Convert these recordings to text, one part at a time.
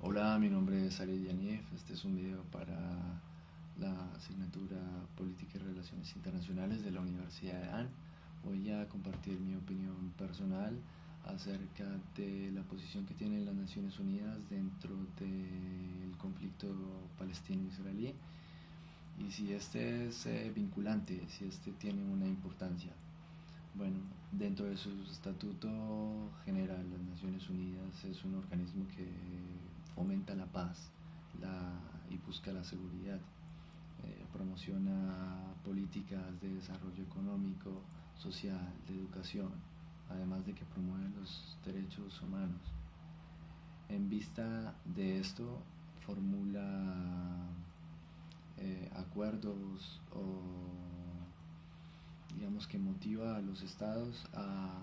Hola, mi nombre es Ari Yaniv. Este es un video para la asignatura Política y Relaciones Internacionales de la Universidad de AN. Voy a compartir mi opinión personal acerca de la posición que tienen las Naciones Unidas dentro del conflicto palestino-israelí y si este es vinculante, si este tiene una importancia. Bueno, dentro de su estatuto general, las Naciones Unidas es un organismo que fomenta la paz y busca la seguridad, promociona políticas de desarrollo económico, social, de educación, además de que promueve los derechos humanos. En vista de esto, formula acuerdos o digamos que motiva a los estados a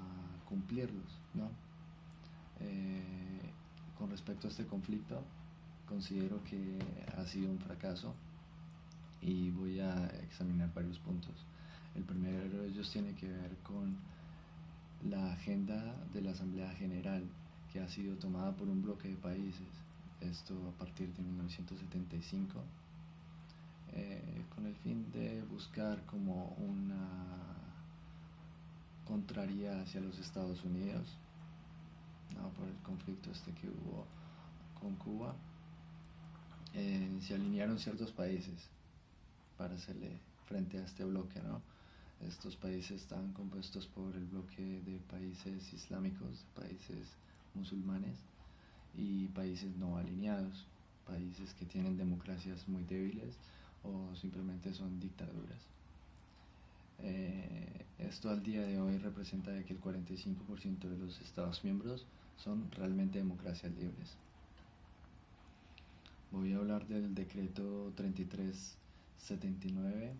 cumplirlos, ¿no? Eh, con respecto a este conflicto, considero que ha sido un fracaso y voy a examinar varios puntos. El primero de ellos tiene que ver con la agenda de la Asamblea General, que ha sido tomada por un bloque de países, esto a partir de 1975, con el fin de buscar como una contraria hacia los Estados Unidos, ¿no? Por el conflicto este que hubo con Cuba. Se alinearon ciertos países para hacerle frente a este bloque, ¿no? Estos países están compuestos por el bloque de países islámicos, de países musulmanes y países no alineados, países que tienen democracias muy débiles o simplemente son dictaduras. Esto al día de hoy representa que el 45% de los Estados miembros son realmente democracias libres. Voy a hablar del decreto 3379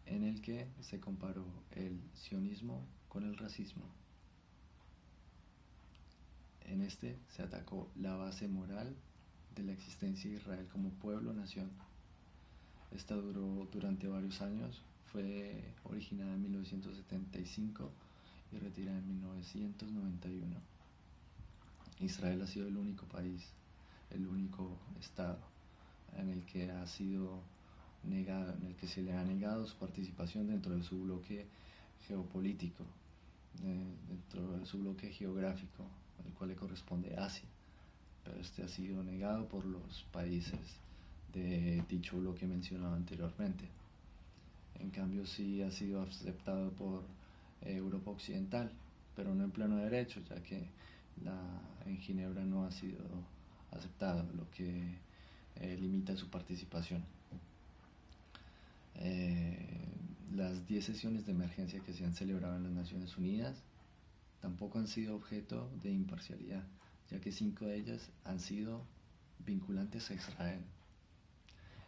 en el que se comparó el sionismo con el racismo. En este se atacó la base moral de la existencia de Israel como pueblo-nación. Esta duró durante varios años, fue originada en 1975 y retirada en 1991. Israel ha sido el único país, el único estado en el que ha sido negado, en el que se le ha negado su participación dentro de su bloque geopolítico, dentro de su bloque geográfico, al cual le corresponde Asia, pero este ha sido negado por los países de dicho bloque mencionado anteriormente. En cambio sí ha sido aceptado por Europa Occidental, pero no en pleno derecho, ya que en Ginebra no ha sido aceptado, lo que limita su participación. Las 10 sesiones de emergencia que se han celebrado en las Naciones Unidas tampoco han sido objeto de imparcialidad, ya que 5 de ellas han sido vinculantes a Israel.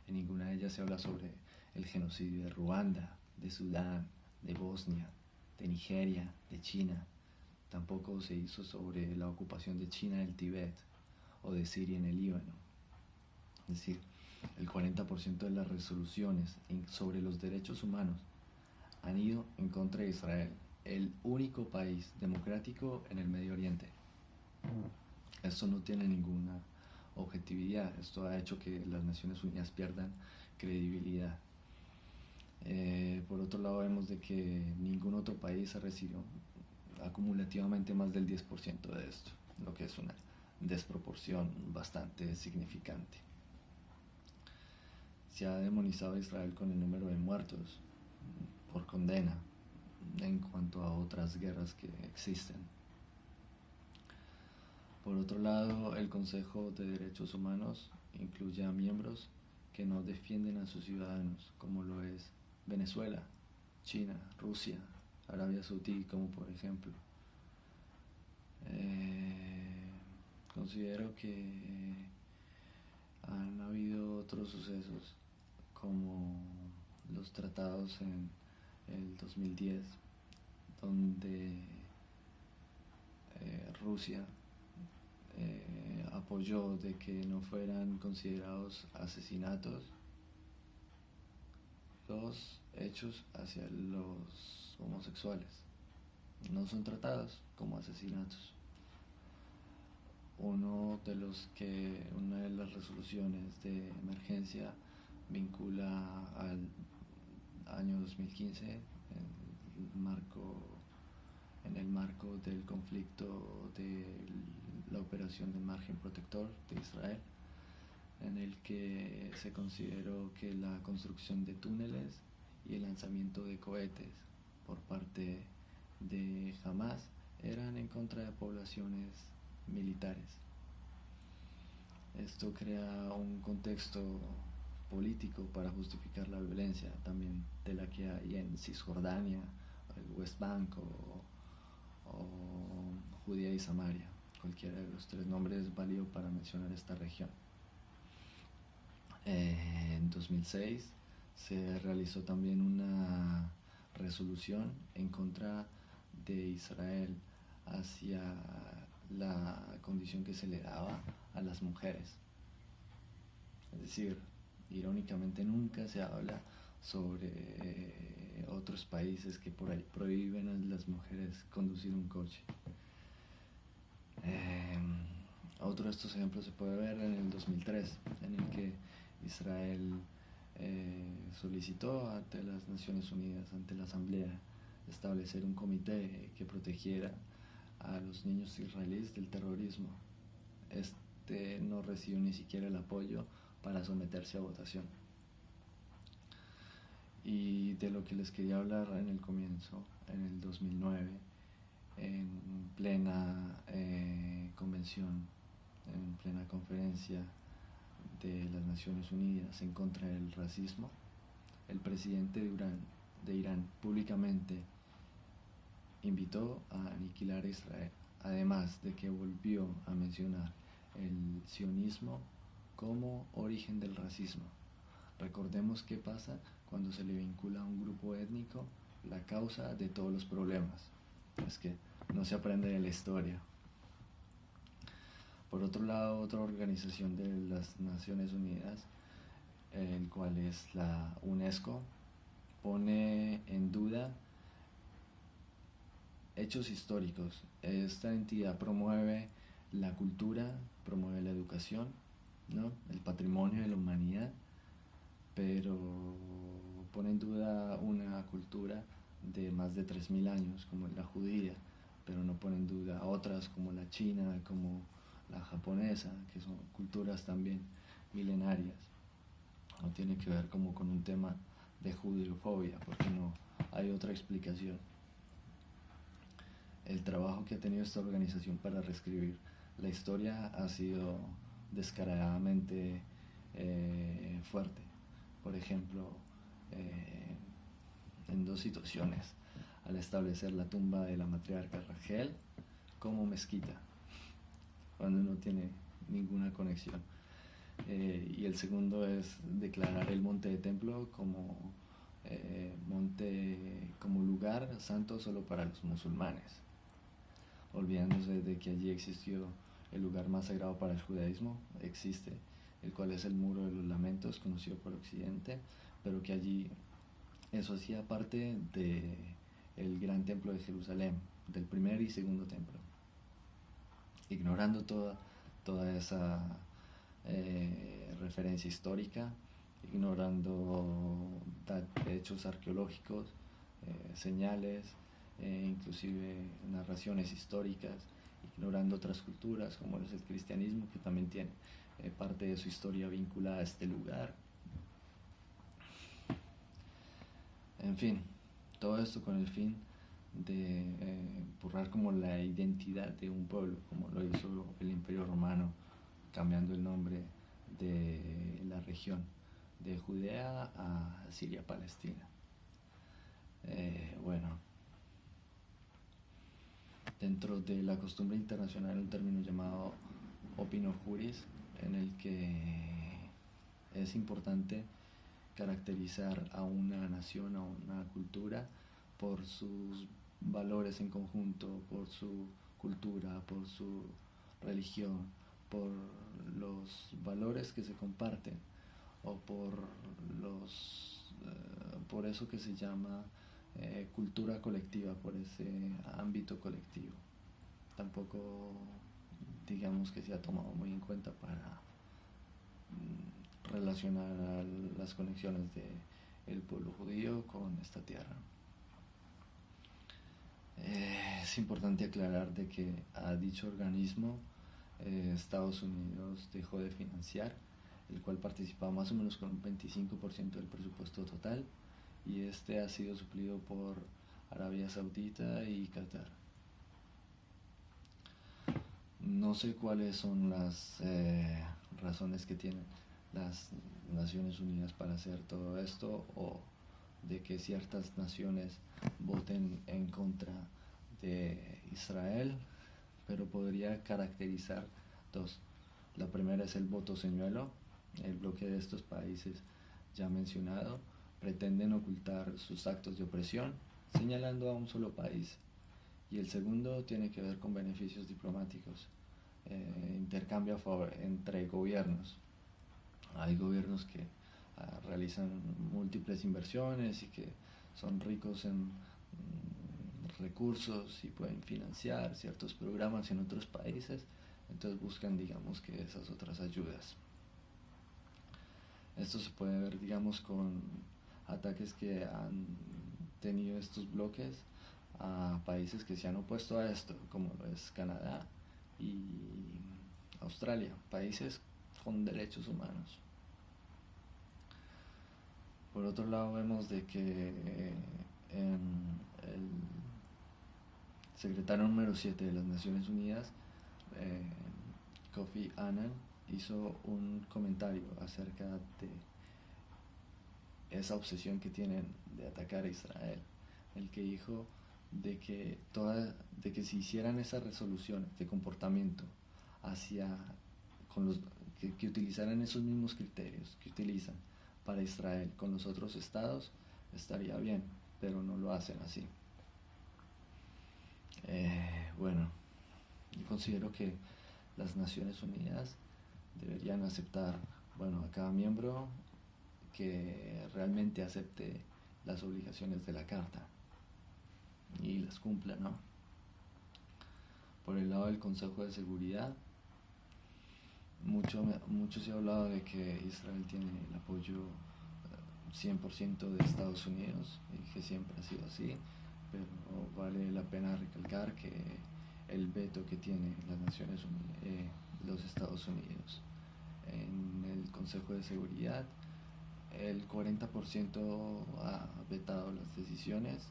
En ninguna de ellas se habla sobre el genocidio de Ruanda, de Sudán, de Bosnia, de Nigeria, de China. Tampoco se hizo sobre la ocupación de China del Tíbet o de Siria en el Líbano. Es decir, el 40% de las resoluciones sobre los derechos humanos han ido en contra de Israel, el único país democrático en el Medio Oriente. Esto no tiene ninguna objetividad, esto ha hecho que las Naciones Unidas pierdan credibilidad. Por otro lado vemos de que ningún otro país ha recibido acumulativamente más del 10% de esto, lo que es una desproporción bastante significante. Se ha demonizado a Israel con el número de muertos por condena en cuanto a otras guerras que existen. Por otro lado, el Consejo de Derechos Humanos incluye a miembros que no defienden a sus ciudadanos, como lo es Venezuela, China, Rusia, Arabia Saudí, como por ejemplo. Considero que han habido otros sucesos como los tratados en el 2010, donde Rusia apoyó de que no fueran considerados asesinatos los hechos hacia los homosexuales. No son tratados como asesinatos. Una de las resoluciones de emergencia vincula al año 2015 en el marco del conflicto de la operación del margen protector de Israel, en el que se consideró que la construcción de túneles y el lanzamiento de cohetes por parte de Hamas eran en contra de poblaciones militares. Esto crea un contexto político para justificar la violencia también de la que hay en Cisjordania, el West Bank o Judea y Samaria. Cualquiera de los tres nombres es válido para mencionar esta región. En 2006 se realizó también una resolución en contra de Israel hacia la condición que se le daba a las mujeres. Es decir, irónicamente nunca se habla sobre otros países que por ahí prohíben a las mujeres conducir un coche. Otro de estos ejemplos se puede ver en el 2003, en el que Israel solicitó ante las Naciones Unidas, ante la Asamblea, establecer un comité que protegiera a los niños israelíes del terrorismo. Este no recibió ni siquiera el apoyo para someterse a votación. Y de lo que les quería hablar en el comienzo, en el 2009, en plena convención, en plena conferencia de las Naciones Unidas en contra del racismo, el presidente de Irán públicamente invitó a aniquilar a Israel, además de que volvió a mencionar el sionismo como origen del racismo. Recordemos qué pasa cuando se le vincula a un grupo étnico la causa de todos los problemas. Es que no se aprende de la historia. Por otro lado, otra organización de las Naciones Unidas, el cual es la UNESCO, pone en duda hechos históricos. Esta entidad promueve la cultura, promueve la educación, ¿no?, el patrimonio de la humanidad, pero pone en duda una cultura de más de 3000 años, como la judía, pero no pone en duda otras como la china, como la japonesa, que son culturas también milenarias. No tiene que ver como con un tema de judeofobia, porque no hay otra explicación. El trabajo que ha tenido esta organización para reescribir la historia ha sido descaradamente fuerte. Por ejemplo, en dos situaciones, al establecer la tumba de la matriarca Rachel como mezquita, cuando no tiene ninguna conexión. Y el segundo es declarar el monte de templo como como lugar santo solo para los musulmanes, olvidándose de que allí existió el lugar más sagrado para el judaísmo, existe, el cual es el Muro de los Lamentos, conocido por Occidente, pero que allí eso hacía parte del gran templo de Jerusalén, del primer y segundo templo, ignorando toda esa referencia histórica, ignorando hechos arqueológicos, señales, inclusive narraciones históricas, ignorando otras culturas como es el cristianismo, que también tiene parte de su historia vinculada a este lugar. En fin, todo esto con el fin de borrar como la identidad de un pueblo, como lo hizo el Imperio Romano, cambiando el nombre de la región de Judea a Siria-Palestina. Bueno, dentro de la costumbre internacional un término llamado opinio juris, en el que es importante caracterizar a una nación, a una cultura, por sus valores en conjunto, por su cultura, por su religión, por los valores que se comparten, o por eso que se llama cultura colectiva, por ese ámbito colectivo. Tampoco digamos que se ha tomado muy en cuenta para relacionar a las conexiones de el pueblo judío con esta tierra. Es importante aclarar de que a dicho organismo Estados Unidos dejó de financiar, el cual participaba más o menos con un 25% del presupuesto total, y este ha sido suplido por Arabia Saudita y Qatar. No sé cuáles son las razones que tienen las Naciones Unidas para hacer todo esto, o de que ciertas naciones voten en contra de Israel, pero podría caracterizar dos. La primera es el voto señuelo. El bloque de estos países ya mencionado pretenden ocultar sus actos de opresión, señalando a un solo país. Y el segundo tiene que ver con beneficios diplomáticos, intercambio a favor entre gobiernos. Hay gobiernos que realizan múltiples inversiones y que son ricos en recursos y pueden financiar ciertos programas en otros países, entonces buscan, digamos, que esas otras ayudas. Esto se puede ver, digamos, con ataques que han tenido estos bloques a países que se han opuesto a esto, como lo es Canadá y Australia, países con derechos humanos. Por otro lado, vemos de que en el secretario número 7 de las Naciones Unidas, Kofi Annan, hizo un comentario acerca de esa obsesión que tienen de atacar a Israel, el que dijo de que si hicieran esas resoluciones de comportamiento hacia que utilizaran esos mismos criterios que utilizan para Israel con los otros estados, estaría bien, pero no lo hacen así. Bueno, yo considero que las Naciones Unidas deberían aceptar, bueno, a cada miembro que realmente acepte las obligaciones de la Carta y las cumpla, ¿no? Por el lado del Consejo de Seguridad, mucho se ha hablado de que Israel tiene el apoyo 100% de Estados Unidos, y que siempre ha sido así, pero vale la pena recalcar que el veto que tiene las Naciones Unidas, los Estados Unidos en el Consejo de Seguridad, el 40% ha vetado las decisiones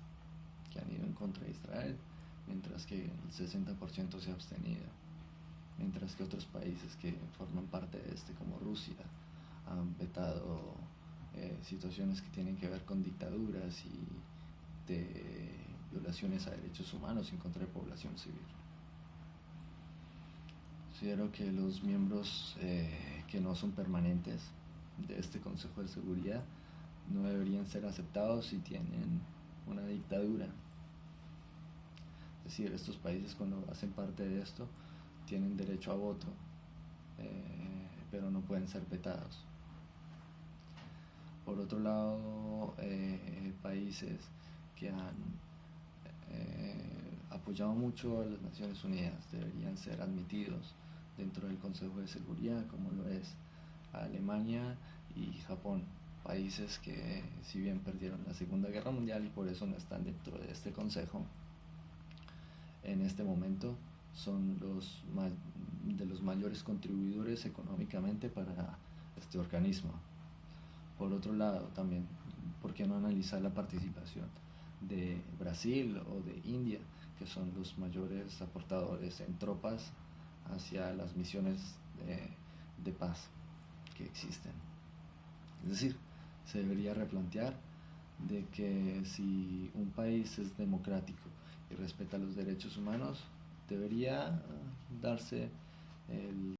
que han ido en contra de Israel, mientras que el 60% se ha abstenido, mientras que otros países que forman parte de como Rusia, han vetado situaciones que tienen que ver con dictaduras y de violaciones a derechos humanos en contra de población civil. Considero que los miembros que no son permanentes de este Consejo de Seguridad no deberían ser aceptados si tienen una dictadura. Es decir, estos países, cuando hacen parte de esto, tienen derecho a voto, pero no pueden ser vetados. Por otro lado, países que han apoyado mucho a las Naciones Unidas deberían ser admitidos dentro del Consejo de Seguridad, como lo es Alemania y Japón, países que, si bien perdieron la Segunda Guerra Mundial y por eso no están dentro de este consejo, en este momento son de los mayores contribuidores económicamente para este organismo. Por otro lado, también, ¿por qué no analizar la participación de Brasil o de India, que son los mayores aportadores en tropas hacia las misiones de paz que existen? Es decir, se debería replantear de que si un país es democrático y respeta los derechos humanos, debería darse el